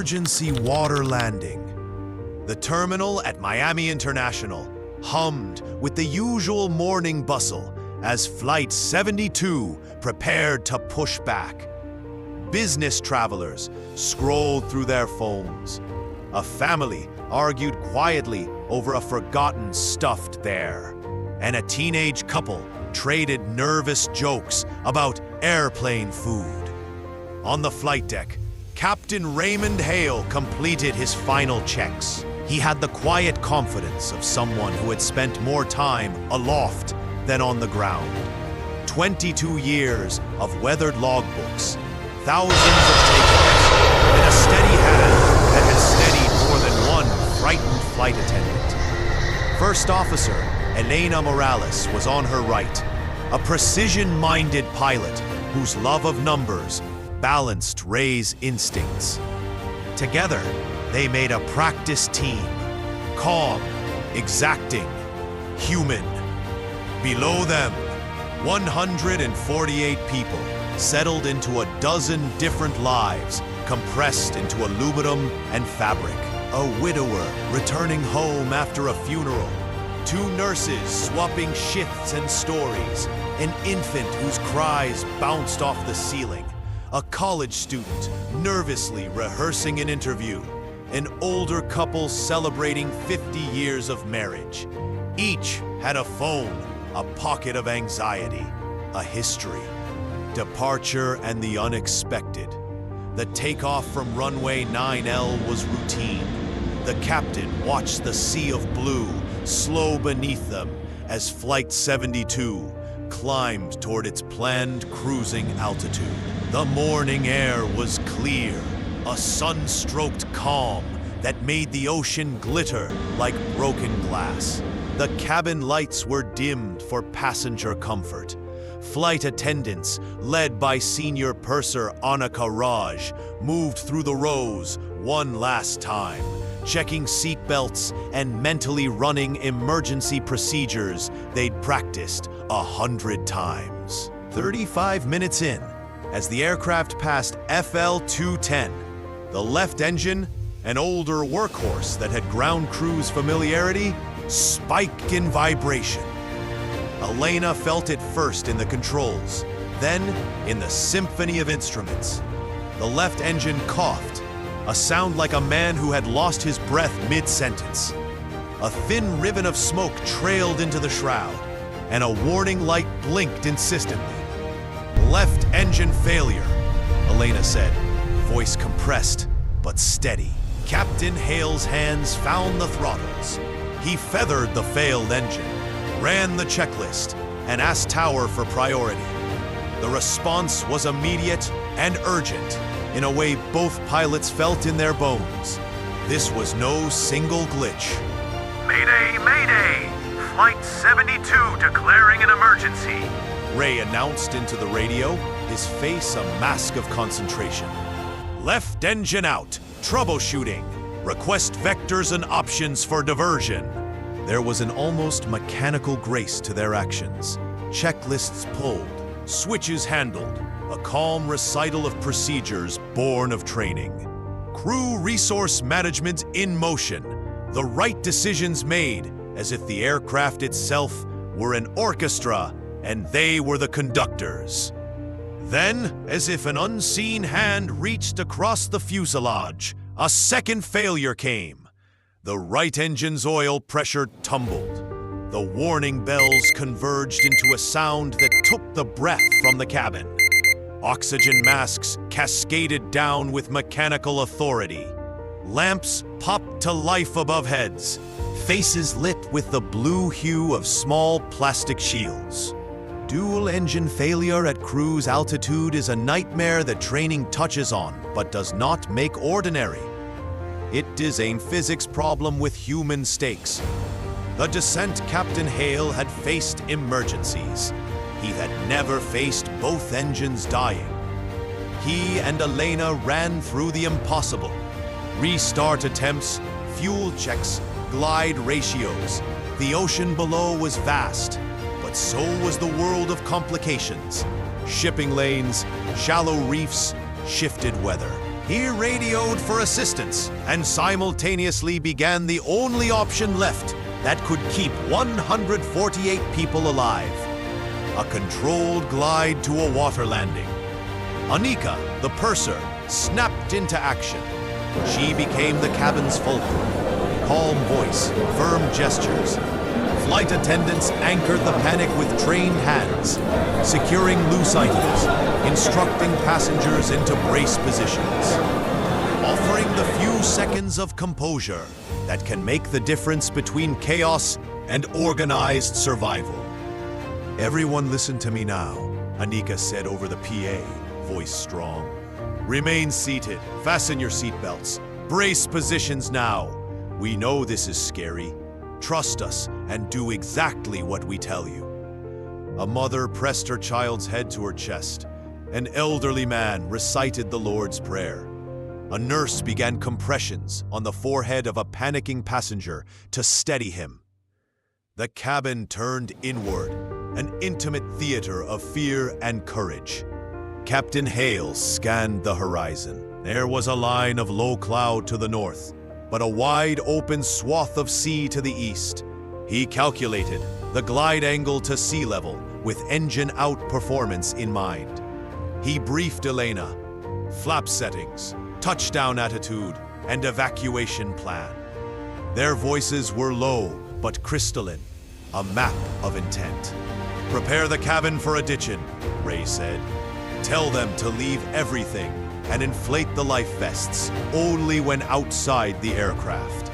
emergency water landing. The terminal at Miami International hummed with the usual morning bustle as Flight 72 prepared to push back. Business travelers scrolled through their phones. A family argued quietly over a forgotten stuffed bear. And a teenage couple traded nervous jokes about airplane food. On the flight deck, Captain Hale completed his final checks. He had the quiet confidence of someone who had spent more time aloft than on the ground. 22 years of weathered logbooks, thousands of takeoffs, and a steady hand that had steadied more than one frightened flight attendant. First Officer Elena Morales was on her right, a precision-minded pilot whose love of numbers balanced Ray's instincts. Together, they made a practice team, calm, exacting, human. Below them, 148 people settled into a dozen different lives compressed into aluminum and fabric. A widower returning home after a funeral, 2 nurses swapping shifts and stories, an infant whose cries bounced off the ceiling, a college student nervously rehearsing an interview, an older couple celebrating 50 years of marriage. Each had a phone, a pocket of anxiety, a history, departure and the unexpected. The takeoff from runway 9L was routine. The captain watched the sea of blue slow beneath them as Flight 72 climbed toward its planned cruising altitude. The morning air was clear, a sun-stroked calm that made the ocean glitter like broken glass. The cabin lights were dimmed for passenger comfort. Flight attendants, led by Senior Purser Annika Raj, moved through the rows one last time, checking seatbelts and mentally running emergency procedures they'd practiced 100 times. 35 minutes in, as the aircraft passed FL 210, the left engine, an older workhorse that had ground crew's familiarity, spiked in vibration. Elena felt it first in the controls, then in the symphony of instruments. The left engine coughed, a sound like a man who had lost his breath mid-sentence. A thin ribbon of smoke trailed into the shroud, and a warning light blinked insistently. Left engine failure, Elena said, voice compressed but steady. Captain Hale's hands found the throttles. He feathered the failed engine, ran the checklist, and asked Tower for priority. The response was immediate and urgent, in a way both pilots felt in their bones. This was no single glitch. Mayday, mayday! Flight 72 declaring an emergency. Ray announced into the radio, his face a mask of concentration. Left engine out. Troubleshooting. Request vectors and options for diversion. There was an almost mechanical grace to their actions. Checklists pulled, switches handled, a calm recital of procedures born of training. Crew resource management in motion, the right decisions made as if the aircraft itself were an orchestra and they were the conductors. Then, as if an unseen hand reached across the fuselage, a second failure came. The right engine's oil pressure tumbled. The warning bells converged into a sound that took the breath from the cabin. Oxygen masks cascaded down with mechanical authority. Lamps popped to life above heads, faces lit with the blue hue of small plastic shields. Dual engine failure at cruise altitude is a nightmare that training touches on, but does not make ordinary. It is a physics problem with human stakes. The descent Captain Hale had faced emergencies. He had never faced both engines dying. He and Elena ran through the impossible. Restart attempts, fuel checks, glide ratios. The ocean below was vast, but so was the world of complications. Shipping lanes, shallow reefs, shifted weather. He radioed for assistance and simultaneously began the only option left that could keep 148 people alive: a controlled glide to a water landing. Anika, the purser, snapped into action. She became the cabin's fulcrum. Calm voice, firm gestures. Flight attendants anchored the panic with trained hands, securing loose items, instructing passengers into brace positions, offering the few seconds of composure that can make the difference between chaos and organized survival. "Everyone listen to me now," Anika said over the PA, voice strong. "Remain seated, fasten your seatbelts, brace positions now. We know this is scary. Trust us and do exactly what we tell you." A mother pressed her child's head to her chest. An elderly man recited the Lord's Prayer. A nurse began compressions on the forehead of a panicking passenger to steady him. The cabin turned inward, an intimate theater of fear and courage. Captain Hale scanned the horizon. There was a line of low cloud to the north, but a wide open swath of sea to the east. He calculated the glide angle to sea level with engine out performance in mind. He briefed Elena: flap settings, touchdown attitude, and evacuation plan. Their voices were low but crystalline, a map of intent. "Prepare the cabin for a ditching," Ray said. "Tell them to leave everything and inflate the life vests only when outside the aircraft.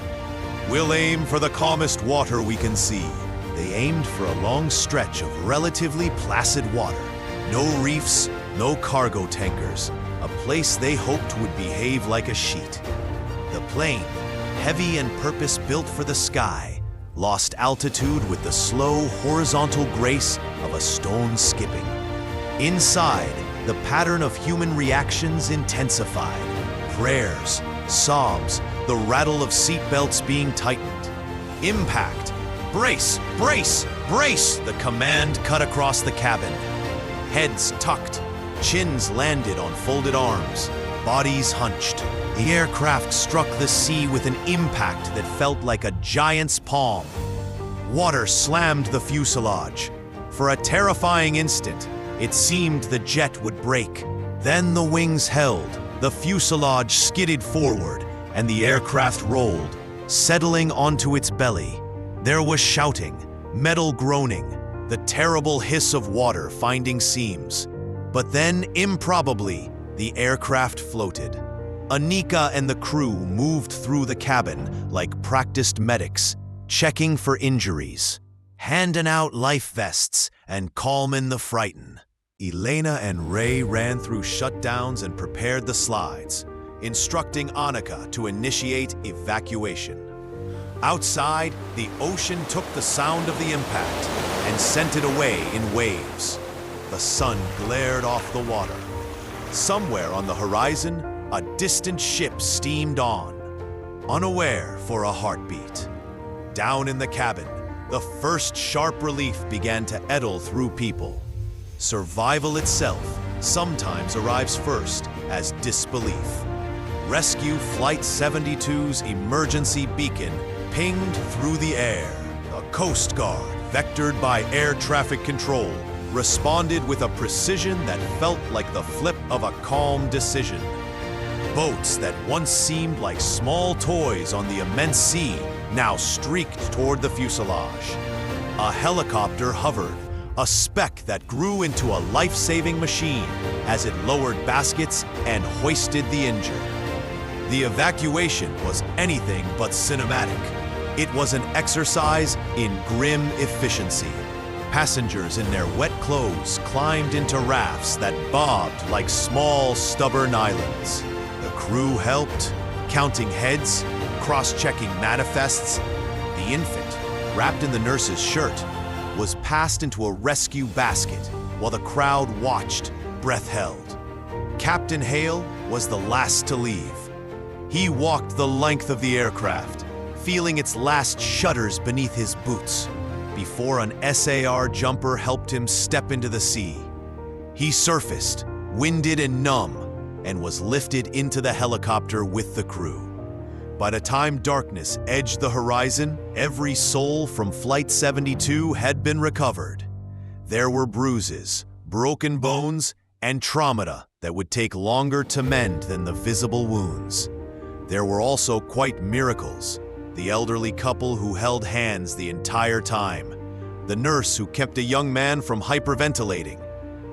We'll aim for the calmest water we can see." They aimed for a long stretch of relatively placid water. No reefs, no cargo tankers, a place they hoped would behave like a sheet. The plane, heavy and purpose-built for the sky, lost altitude with the slow, horizontal grace of a stone skipping. Inside, the pattern of human reactions intensified. Prayers, sobs, the rattle of seatbelts being tightened. Impact! Brace! Brace! Brace! The command cut across the cabin. Heads tucked, chins landed on folded arms, bodies hunched. The aircraft struck the sea with an impact that felt like a giant's palm. Water slammed the fuselage. For a terrifying instant, it seemed the jet would break. Then the wings held, the fuselage skidded forward, and the aircraft rolled, settling onto its belly. There was shouting, metal groaning, the terrible hiss of water finding seams. But then, improbably, the aircraft floated. Anika and the crew moved through the cabin like practiced medics, checking for injuries, handing out life vests and calming the frightened. Elena and Ray ran through shutdowns and prepared the slides, instructing Anika to initiate evacuation. Outside, the ocean took the sound of the impact and sent it away in waves. The sun glared off the water. Somewhere on the horizon, a distant ship steamed on, unaware for a heartbeat. Down in the cabin, the first sharp relief began to eddy through people. Survival itself sometimes arrives first as disbelief. Rescue Flight 72's emergency beacon pinged through the air. The Coast Guard, vectored by air traffic control, responded with a precision that felt like the flip of a calm decision. Boats that once seemed like small toys on the immense sea now streaked toward the fuselage. A helicopter hovered, a speck that grew into a life-saving machine as it lowered baskets and hoisted the injured. The evacuation was anything but cinematic. It was an exercise in grim efficiency. Passengers in their wet clothes climbed into rafts that bobbed like small, stubborn islands. The crew helped, counting heads, cross-checking manifests. The infant, wrapped in the nurse's shirt, was passed into a rescue basket while the crowd watched, breath held. Captain Hale was the last to leave. He walked the length of the aircraft, feeling its last shudders beneath his boots, before an SAR jumper helped him step into the sea. He surfaced, winded and numb, and was lifted into the helicopter with the crew. By the time darkness edged the horizon, every soul from Flight 72 had been recovered. There were bruises, broken bones, and traumata that would take longer to mend than the visible wounds. There were also quite miracles: the elderly couple who held hands the entire time, the nurse who kept a young man from hyperventilating,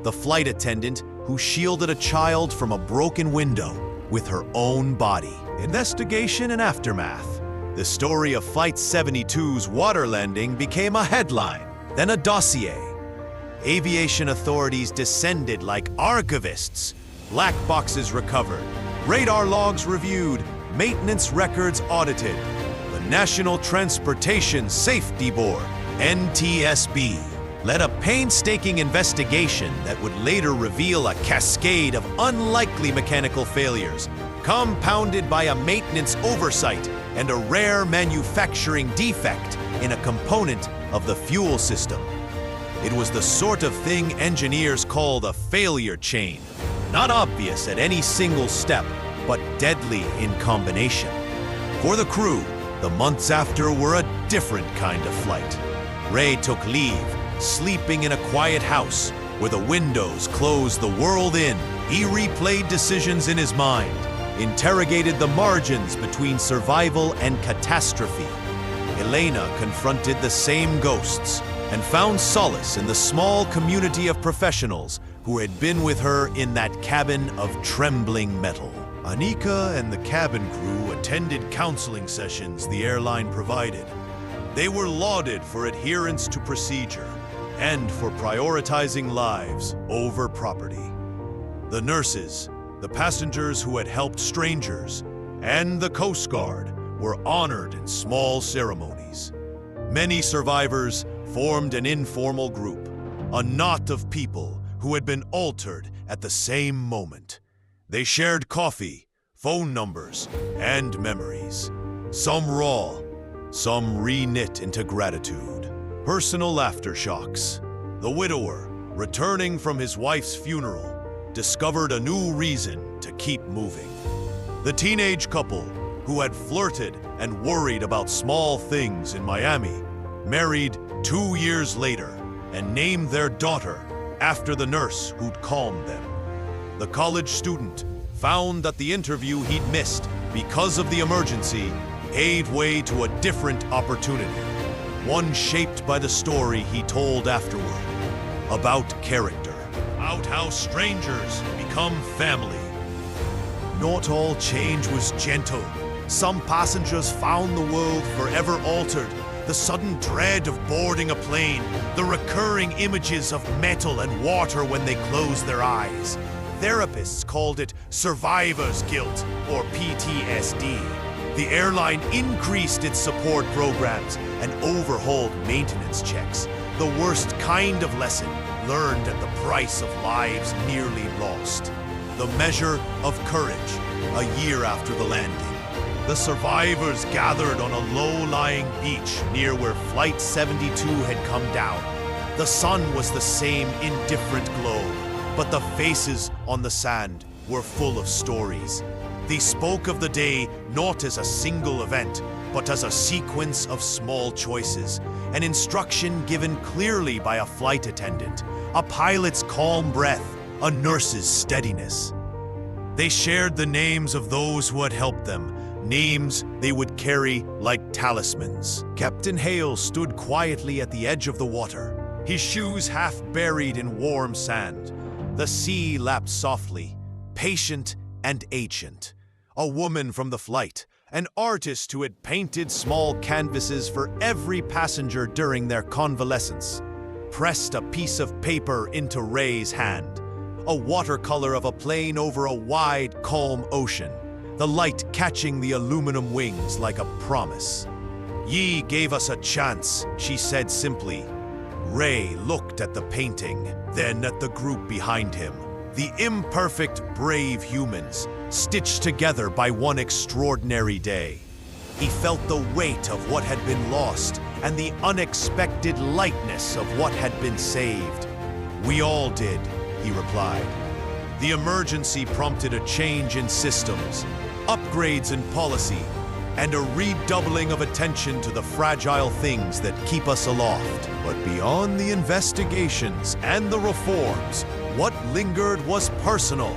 the flight attendant who shielded a child from a broken window with her own body. Investigation and aftermath. The story of Flight 72's water landing became a headline, then a dossier. Aviation authorities descended like archivists. Black boxes recovered, radar logs reviewed, maintenance records audited. The National Transportation Safety Board, NTSB, led a painstaking investigation that would later reveal a cascade of unlikely mechanical failures, compounded by a maintenance oversight and a rare manufacturing defect in a component of the fuel system. It was the sort of thing engineers called a failure chain, not obvious at any single step, but deadly in combination. For the crew, the months after were a different kind of flight. Ray took leave, sleeping in a quiet house where the windows closed the world in. He replayed decisions in his mind, interrogated the margins between survival and catastrophe. Elena confronted the same ghosts and found solace in the small community of professionals who had been with her in that cabin of trembling metal. Anika and the cabin crew attended counseling sessions the airline provided. They were lauded for adherence to procedure and for prioritizing lives over property. The nurses, the passengers who had helped strangers, and the Coast Guard were honored in small ceremonies. Many survivors formed an informal group, a knot of people who had been altered at the same moment. They shared coffee, phone numbers, and memories. Some raw, some re-knit into gratitude. Personal aftershocks. The widower, returning from his wife's funeral, discovered a new reason to keep moving. The teenage couple, who had flirted and worried about small things in Miami, married 2 years later and named their daughter after the nurse who'd calmed them. The college student found that the interview he'd missed because of the emergency gave way to a different opportunity, one shaped by the story he told afterward, about character, about how strangers become family. Not all change was gentle. Some passengers found the world forever altered. The sudden dread of boarding a plane, the recurring images of metal and water when they closed their eyes. Therapists called it survivor's guilt, or PTSD. The airline increased its support programs and overhauled maintenance checks, the worst kind of lesson learned at the price of lives nearly lost. The measure of courage, a year after the landing. The survivors gathered on a low-lying beach near where Flight 72 had come down. The sun was the same indifferent glow, but the faces on the sand were full of stories. They spoke of the day not as a single event, but as a sequence of small choices, an instruction given clearly by a flight attendant, a pilot's calm breath, a nurse's steadiness. They shared the names of those who had helped them, names they would carry like talismans. Captain Hale stood quietly at the edge of the water, his shoes half buried in warm sand. The sea lapped softly, patient and ancient. A woman from the flight, an artist who had painted small canvases for every passenger during their convalescence, pressed a piece of paper into Ray's hand, a watercolor of a plane over a wide, calm ocean, the light catching the aluminum wings like a promise. "Ye gave us a chance," she said simply. Ray looked at the painting, then at the group behind him, the imperfect, brave humans, stitched together by one extraordinary day. He felt the weight of what had been lost and the unexpected lightness of what had been saved. "We all did," he replied. The emergency prompted a change in systems, upgrades in policy, and a redoubling of attention to the fragile things that keep us aloft. But beyond the investigations and the reforms, what lingered was personal.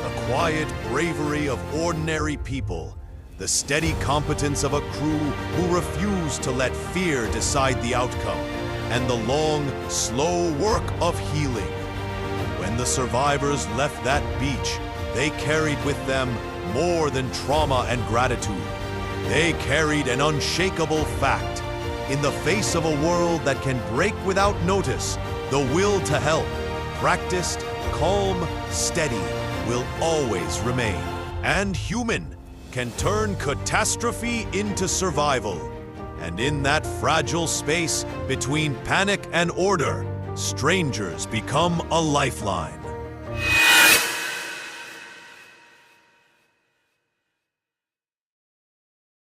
The quiet bravery of ordinary people, the steady competence of a crew who refused to let fear decide the outcome, and the long, slow work of healing. When the survivors left that beach, they carried with them more than trauma and gratitude. They carried an unshakable fact. In the face of a world that can break without notice, the will to help, practiced, calm, steady, will always remain. And human can turn catastrophe into survival. And in that fragile space between panic and order, strangers become a lifeline.